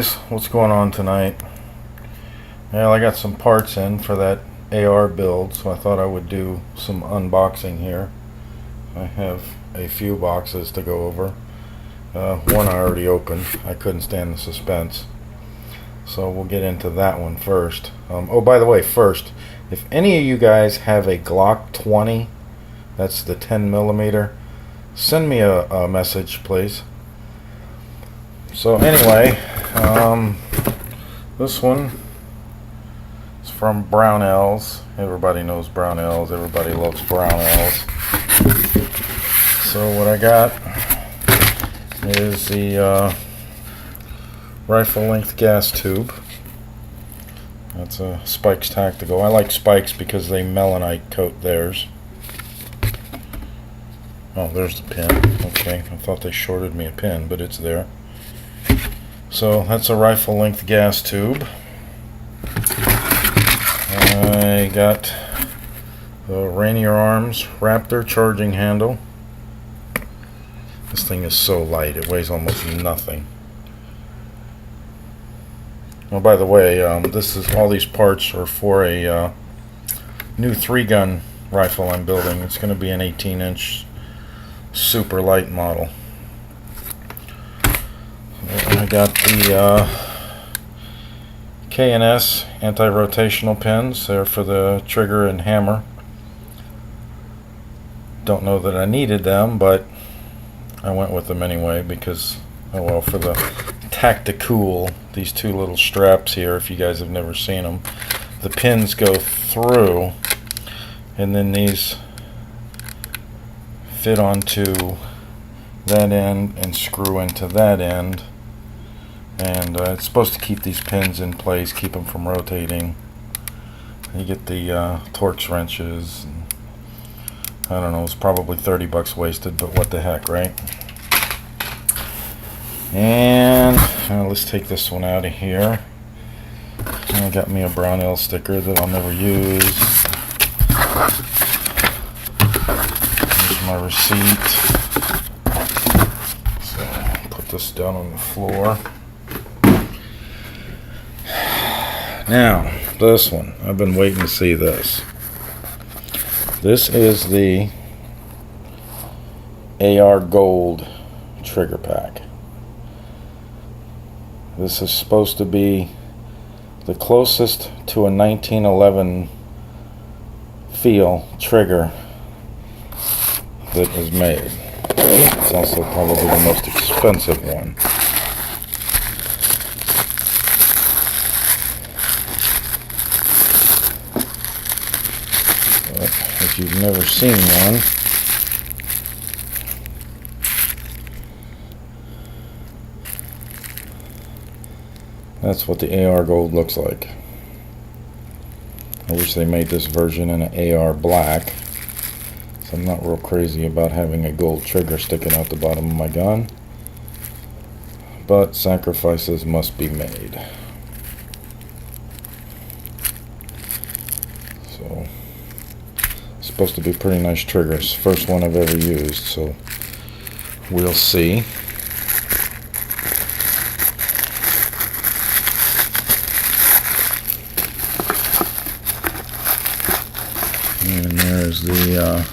guys, what's going on tonight? Well, I got some parts in for that AR build, so I thought I would do some unboxing here. I have a few boxes to go over. One I already opened. I couldn't stand the suspense, so we'll get into that one first. Oh, by the way, first, if any of you guys have a Glock 20, that's the 10mm, send me a message, please. So anyway, this one is from Brownells. Everybody knows Brownells. Everybody loves Brownells. So what I got is the rifle length gas tube. That's a Spikes Tactical. I like Spikes because they melanite coat theirs. Oh, there's the pin. Okay, I thought they shorted me a pin, but it's there. So that's a rifle length gas tube. I got the Rainier Arms Raptor charging handle. This thing is so light, it weighs almost nothing. Oh, by the way, all these parts are for a new 3-gun rifle I'm building. It's going to be an 18-inch super light model. I got the K&S anti-rotational pins. They're for the trigger and hammer. Don't know that I needed them, but I went with them anyway because, oh well, for the Tactical, these two little straps here, if you guys have never seen them, the pins go through, and then these fit onto that end and screw into that end. And it's supposed to keep these pins in place, keep them from rotating. You get the Torx wrenches. And, I don't know, it's probably 30 bucks wasted, but what the heck, right? And let's take this one out of here. I got me a Brownell sticker that I'll never use. Here's my receipt. So I'll put this down on the floor. Now, this one, I've been waiting to see this. This is the AR Gold trigger pack. This is supposed to be the closest to a 1911 feel trigger that was made. It's also probably the most expensive one. If you've never seen one, that's what the AR Gold looks like. I wish they made this version in an AR Black. So I'm not real crazy about having a gold trigger sticking out the bottom of my gun. But sacrifices must be made. So, supposed to be pretty nice triggers. First one I've ever used, so we'll see. And there's the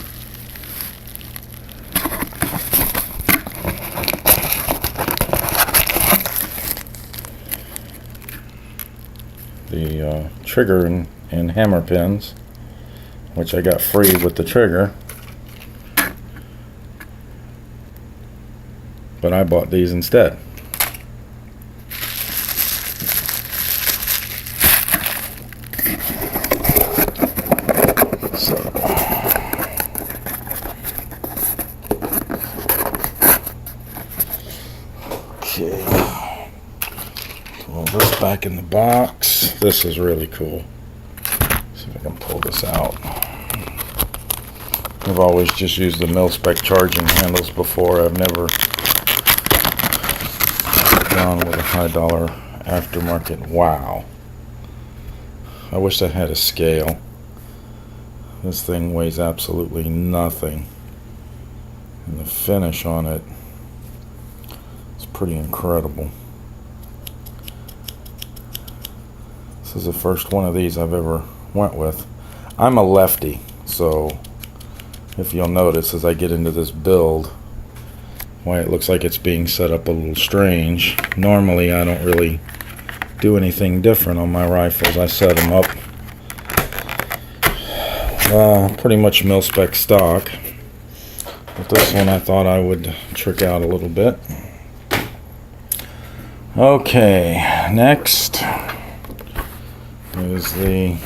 trigger and hammer pins, which I got free with the trigger, but I bought these instead. So, okay, pull this back in the box. This is really cool. See if I can pull this out. I've always just used the mil-spec charging handles before. I've never gone with a high-dollar aftermarket. Wow. I wish that had a scale. This thing weighs absolutely nothing. And the finish on it is pretty incredible. This is the first one of these I've ever went with. I'm a lefty, so if you'll notice as I get into this build, why it looks like it's being set up a little strange. Normally I don't really do anything different on my rifles. I set them up pretty much mil-spec stock. But this one I thought I would trick out a little bit. Okay, next is the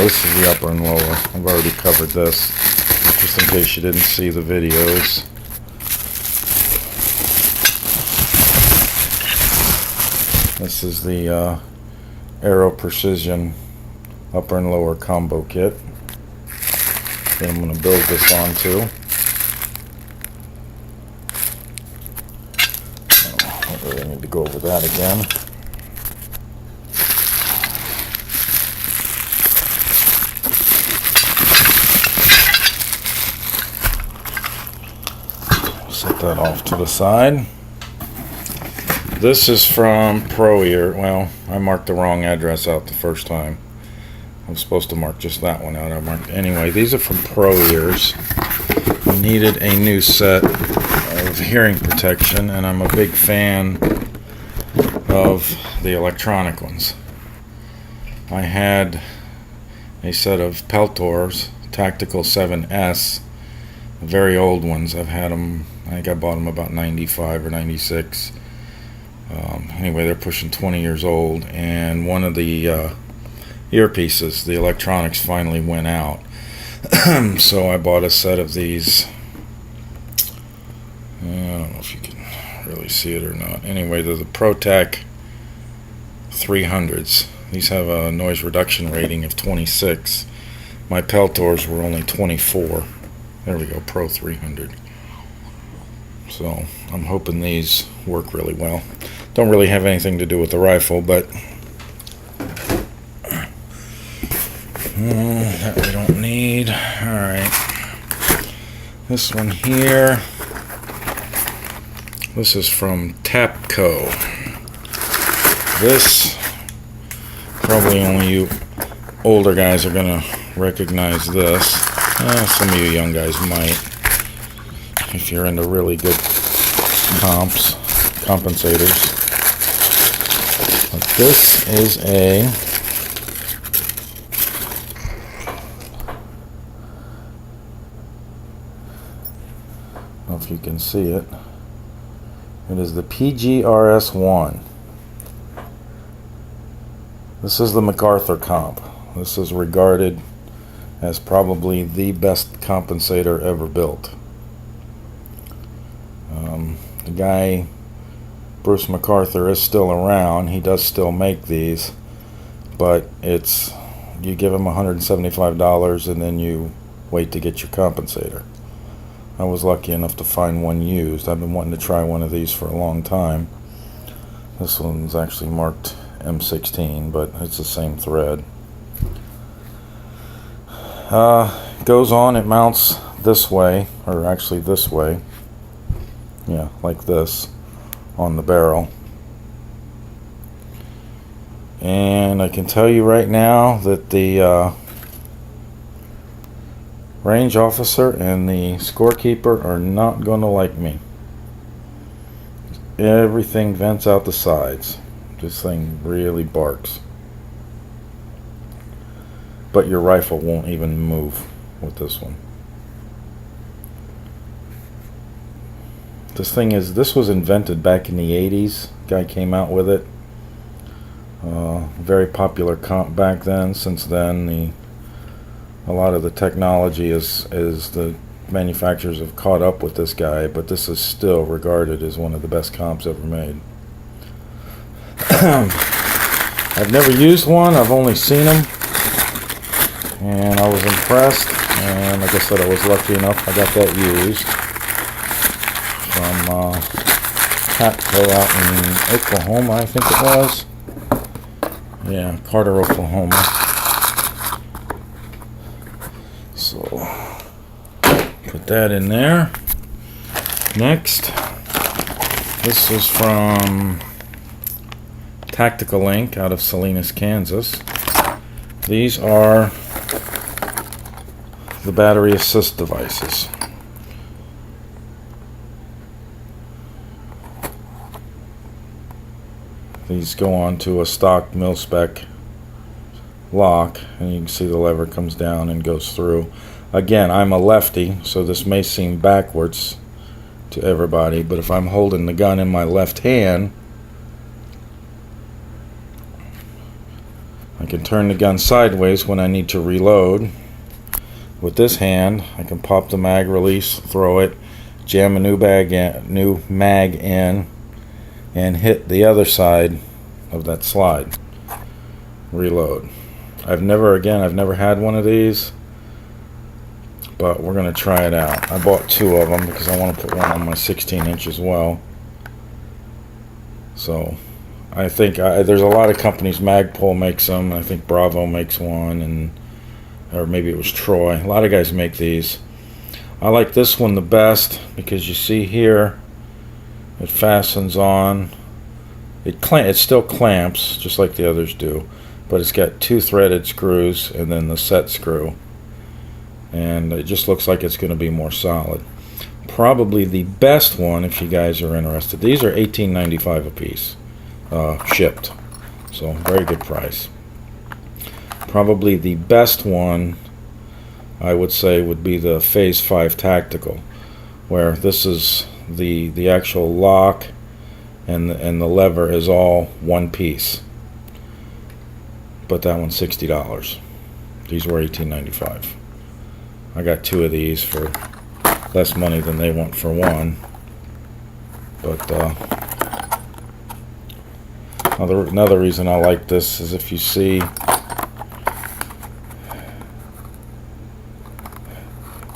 this is the upper and lower. I've already covered this, just in case you didn't see the videos. This is the Aero Precision upper and lower combo kit that I'm going to build this onto. I don't really need to go over that again. Set that off to the side. This is from Pro Ear. Well, I marked the wrong address out the first time. I was supposed to mark just that one out. I marked anyway. These are from Pro Ears. I needed a new set of hearing protection, and I'm a big fan of the electronic ones. I had a set of Peltor's Tactical 7S, very old ones. I've had them, I think I bought them about 95 or 96. Anyway, they're pushing 20 years old, and one of the earpieces, the electronics finally went out. So I bought a set of these. I don't know if you can really see it or not. Anyway, they're the ProTac 300s. These have a noise reduction rating of 26. My Peltors were only 24. There we go, Pro 300. So I'm hoping these work really well. Don't really have anything to do with the rifle, but that we don't need. Alright. This one here. This is from Tapco. This, probably only you older guys are going to recognize this. Some of you young guys might, if you're into really good compensators. But this is a I don't know if you can see it. It is the PGRS-1. This is the MacArthur comp. This is regarded as probably the best compensator ever built. The guy, Bruce MacArthur, is still around. He does still make these, but it's, you give him $175 and then you wait to get your compensator. I was lucky enough to find one used. I've been wanting to try one of these for a long time. This one's actually marked M16, but it's the same thread. Goes on, it mounts this way, or actually this way. Yeah, like this on the barrel. And I can tell you right now that the range officer and the scorekeeper are not going to like me. Everything vents out the sides. This thing really barks. But your rifle won't even move with this one. This was invented back in the 80s. Guy came out with it. Very popular comp back then. Since then, a lot of the technology is the manufacturers have caught up with this guy, but this is still regarded as one of the best comps ever made. I've never used one. I've only seen them, and I was impressed. And like I said, I was lucky enough. I got that used from Tapco out in Oklahoma, I think it was. Yeah, Carter, Oklahoma. So put that in there. Next This is from Tactical Inc. out of Salinas, Kansas. These are the battery assist devices. These go onto a stock mil-spec lock, and you can see the lever comes down and goes through. Again, I'm a lefty, so this may seem backwards to everybody, but if I'm holding the gun in my left hand, I can turn the gun sideways when I need to reload. With this hand, I can pop the mag release, throw it, jam a new mag in, and hit the other side of that slide. Reload. I've never had one of these, but we're going to try it out. I bought 2 of them because I want to put one on my 16-inch as well. So I think there's a lot of companies. Magpul makes them. I think Bravo makes one, or maybe it was Troy. A lot of guys make these. I like this one the best because you see here it fastens on. It still clamps just like the others do, but it's got 2 threaded screws and then the set screw, and it just looks like it's going to be more solid. Probably the best one, if you guys are interested, these are $18.95 a piece, shipped, so very good price. Probably the best one I would say would be the Phase 5 Tactical, where this is the actual lock and the lever is all one piece, but that one's $60. These were $18.95. I got 2 of these for less money than they want for one. But another reason I like this is if you see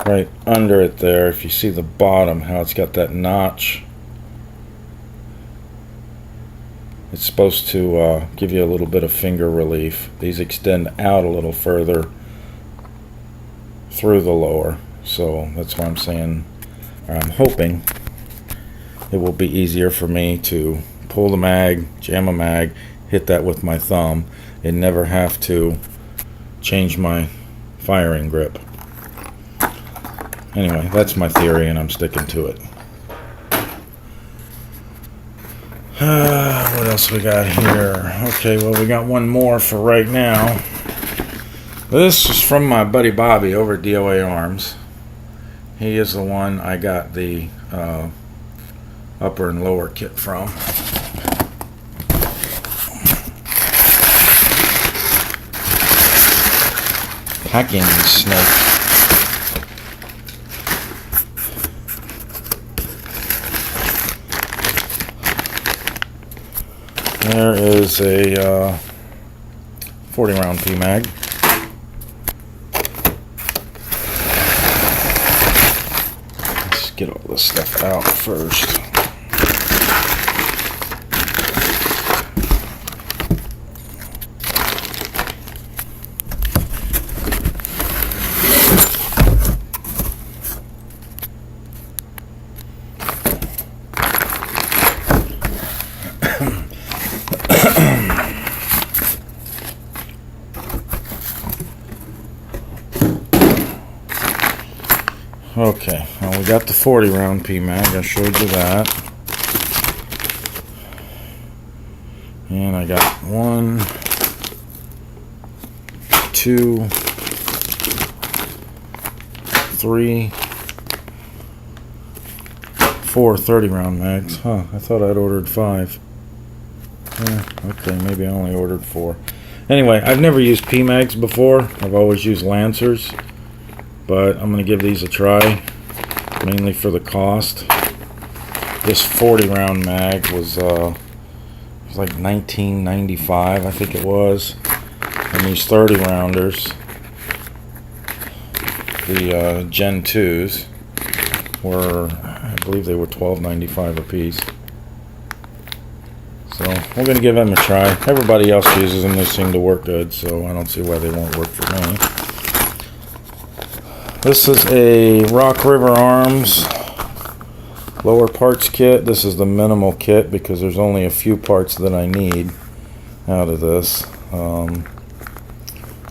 right under it there, if you see the bottom, how it's got that notch, it's supposed to give you a little bit of finger relief. These extend out a little further through the lower, so that's why I'm saying, or I'm hoping it will be easier for me to pull the mag, jam a mag, hit that with my thumb, and never have to change my firing grip. Anyway, that's my theory and I'm sticking to it. What else we got here? Okay, well, we got one more for right now. This is from my buddy Bobby over at DOA Arms. He is the one I got the upper and lower kit from. Packing snake. There is a 40 round PMag. Let's get all this stuff out first. Okay, well, we got the 40 round PMag, I showed you that. And I got 1, 2, 3, 4 30 round mags. Huh, I thought I'd ordered 5. Okay, maybe I only ordered 4. Anyway, I've never used PMags before. I've always used Lancers. But I'm going to give these a try, mainly for the cost. This 40 round mag was like $19.95, I think it was. And these 30 rounders, the Gen 2s, were, I believe they were $12.95 a piece. So we're going to give them a try. Everybody else uses them, they seem to work good, so I don't see why they won't work for me. This is a Rock River Arms Lower parts kit. This is the minimal kit because there's only a few parts that I need out of this. A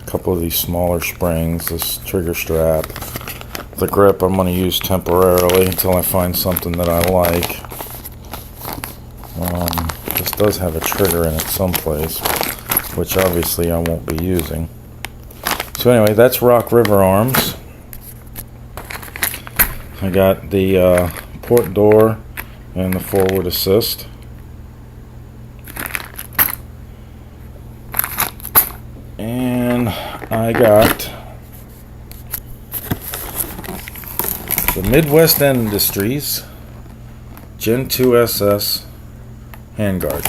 couple of these smaller springs, this trigger strap. The grip I'm going to use temporarily until I find something that I like. This does have a trigger in it someplace, which obviously I won't be using. So anyway, that's Rock River arms. I got the port door and the forward assist. And I got the Midwest Industries Gen 2 SS handguard.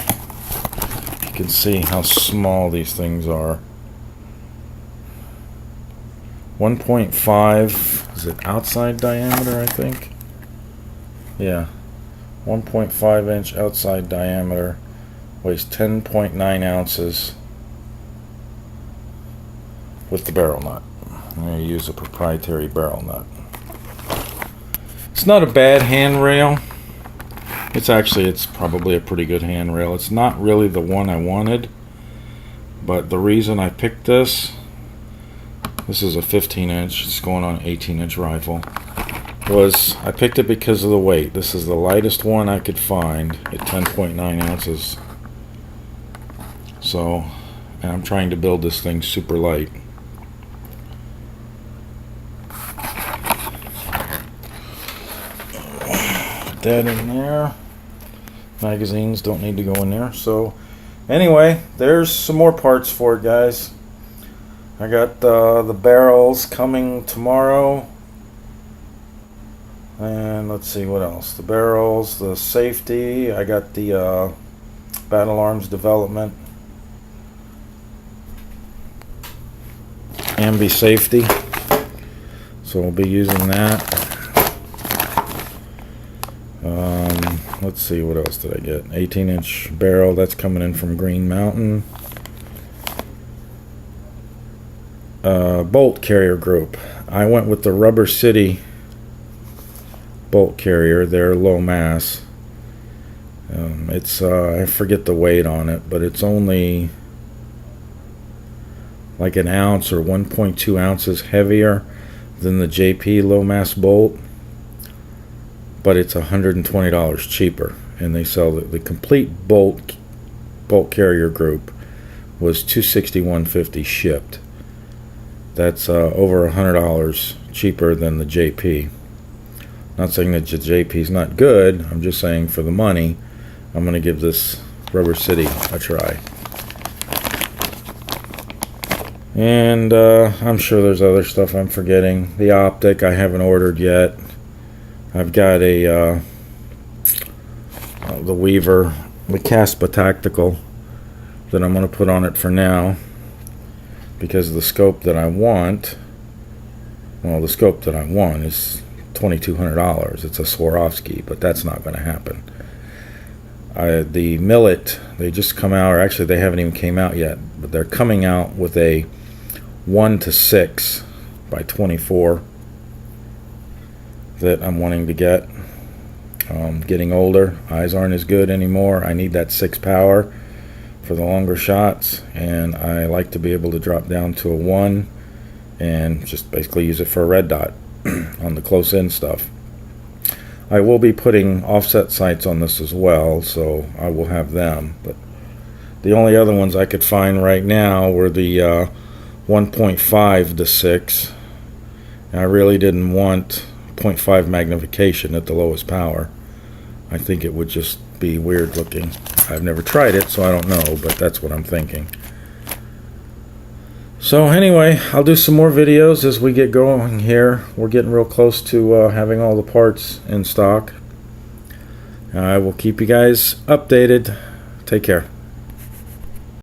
You can see how small these things are. 1.5, is it outside diameter, I think? Yeah, 1.5 inch outside diameter, weighs 10.9 ounces with the barrel nut. I'm going to use a proprietary barrel nut. It's not a bad handrail. It's probably a pretty good handrail. It's not really the one I wanted, but the reason I picked this is a 15 inch, it's going on an 18 inch rifle, was I picked it because of the weight. This is the lightest one I could find at 10.9 ounces. So, and I'm trying to build this thing super light. That in there. Magazines don't need to go in there. So anyway, there's some more parts for it, guys. I got the barrels coming tomorrow, and let's see what else. The barrels, the safety. I got the Battle Arms development, ambi safety, so we'll be using that. Let's see, what else did I get? 18 inch barrel, that's coming in from Green Mountain. Bolt carrier group. I went with the Rubber City bolt carrier. They're low mass. It's I forget the weight on it, but it's only like an ounce or 1.2 ounces heavier than the JP low mass bolt. But it's $120 cheaper, and they sell the complete bolt carrier group was $261.50 shipped. That's over $100 cheaper than the JP. Not saying that the JP is not good. I'm just saying for the money, I'm going to give this Rubber City a try. And I'm sure there's other stuff I'm forgetting. The optic I haven't ordered yet. I've got the Weaver, the Caspa Tactical that I'm going to put on it for now because the scope that I want, well, the scope that I want is $2,200. It's a Swarovski, but that's not going to happen. The Millet, they just come out, or actually they haven't even came out yet, but they're coming out with a 1:6 by 24 that I'm wanting to get. Getting older, eyes aren't as good anymore. I need that 6 power for the longer shots, and I like to be able to drop down to a 1 and just basically use it for a red dot on the close in stuff. I will be putting offset sights on this as well, so I will have them, but the only other ones I could find right now were the 1.5 to 6. And I really didn't want 0.5 magnification at the lowest power. I think it would just be weird looking. I've never tried it, so I don't know, but that's what I'm thinking. So anyway, I'll do some more videos as we get going here. We're getting real close to having all the parts in stock. I will keep you guys updated. Take care.